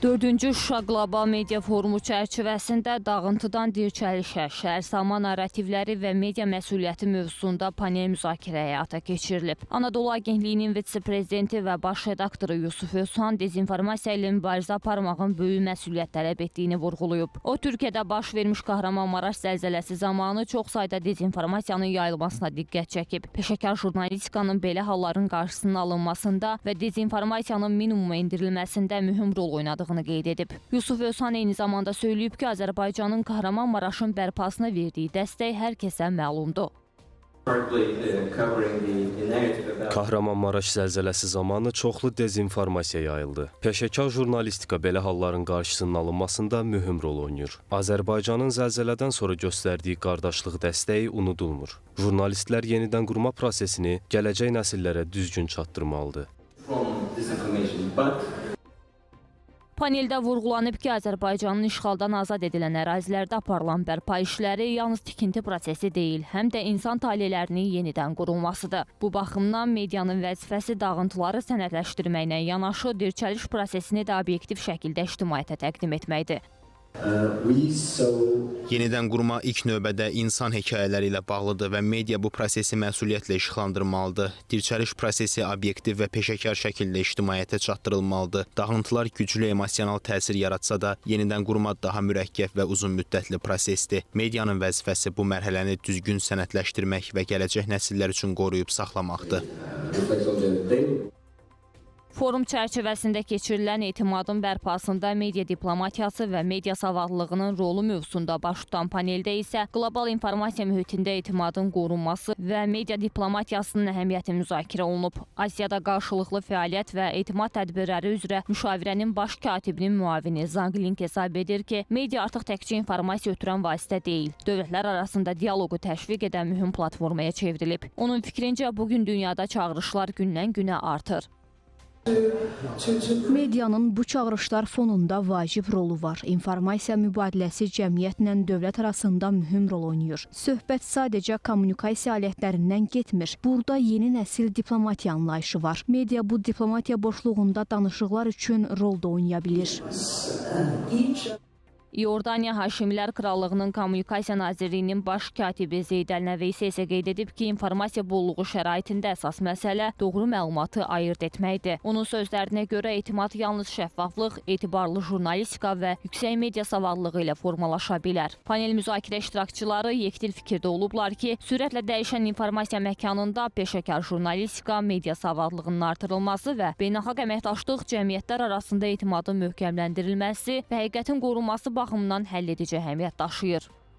4-cü Şuşa Qlobal Media Forumu çərçivəsində dağıntıdan dirçəlişə, şəhərsama narrativləri və media məsuliyyəti mövzusunda panel müzakirə həyata keçirilib. Anadolu Agentliyinin vitse-prezidenti və baş redaktoru Yusuf Özhan dezinformasiya ilə mübarizə aparmağın böyük məsuliyyət tələb etdiyini vurğulayıb. O, Türkiyədə baş vermiş Kahramanmaraş zəlzələsi zamanı çox sayda dezinformasiyanın yayılmasına diqqət çəkib. Peşəkar jurnalistikanın belə halların qarşısının alınmasında və dezinformasiyanın minimuma endirilməsində mühüm rol oynadığını qeyd edib. Yusuf Özhan eyni zamanda söyləyib ki, Azərbaycanın Kahramanmaraşın bərpasına verdiyi dəstək hər kəsə məlumdur. Kahramanmaraş zəlzələsi zamanı çoxlu dezinformasiya yayıldı. Peşəkar jurnalistika belə halların qarşısının alınmasında mühüm rol oynayır. Azərbaycanın zəlzələdən sonra göstərdiyi qardaşlıq dəstəyi unudulmur. Jurnalistlər yenidən qurma prosesini gələcək nəsillərə düzgün çatdırmalıdır. Paneldə vurğulanıb ki, Azərbaycanın işğaldan azad edilən ərazilərdə aparılan bərpa işləri yalnız tikinti prosesi deyil, həm də insan talelərinin yenidən qurulmasıdır. Bu baxımdan medianın vəzifəsi dağıntıları sənədləşdirməklə yanaşı, dirçəliş prosesini də obyektiv şəkildə ictimaiyyətə təqdim etməkdir. Yenidən qurma ilk növbədə insan hekayələri ilə bağlıdır və media bu prosesi məsuliyyətlə işıqlandırmalıdır. Dirçəliş prosesi obyektiv və peşəkar şəkildə ictimaiyyətə çatdırılmalıdır. Dağıntılar güclü emosional təsir yaratsa da, yenidən qurma daha mürəkkəb və uzun müddətli prosesdir. Medianın vəzifəsi bu mərhələni düzgün sənədləşdirmək və gələcək nəsillər üçün qoruyub saxlamaqdır. Forum çərçivəsində keçirilən etimadın bərpasında media diplomatiyası və media savadlılığının rolu mövzusunda baş tutan paneldə isə qlobal informasiya mühitində etimadın qorunması və media diplomatiyasının əhəmiyyəti müzakirə olunub. Asiyada qarşılıqlı fəaliyyət və etimad tədbirləri üzrə müşavirənin baş katibinin müavini Zhang Ling hesab edir ki, media artıq təkcə informasiya ötürən vasitə deyil, dövlətlər arasında dialoqu təşviq edən mühüm platformaya çevrilib. Onun fikrincə, bugün dünyada çağırışlar gündən-günə artır. Medianın bu çağırışlar fonunda vacib rolu var. İnformasiya mübadiləsi cəmiyyətlə dövlət arasında mühüm rol oynayır. Söhbət sadəcə kommunikasiya alətlərindən getmir. Burada yeni nəsil diplomatiya anlayışı var. Media bu diplomatiya boşluğunda danışıqlar üçün rol da oynaya bilir. İordaniya Haşimlər Krallığının Kommunikasiya Nazirliyinin baş katibi Zeyd Əl-Nəveysi isə qeyd edib ki, informasiya bolluğu şəraitində əsas məsələ doğru məlumatı ayırd etməkdir. Onun sözlərinə görə etimad yalnız şəffaflıq, etibarlı jurnalistika və yüksək media savadlığı ilə formalaşa bilər. Panel müzakirə iştirakçıları yekdil fikirdə olublar ki, sürətlə dəyişən informasiya məkanında peşəkar jurnalistika, media savadlığının artırılması və beynəlxalq əməkdaşlıq cəmiyyətlər arasında etimadın möhkəmləndirilməsi və həqiqətin qorunması baxımından həlledici əhəmiyyət daşıyır.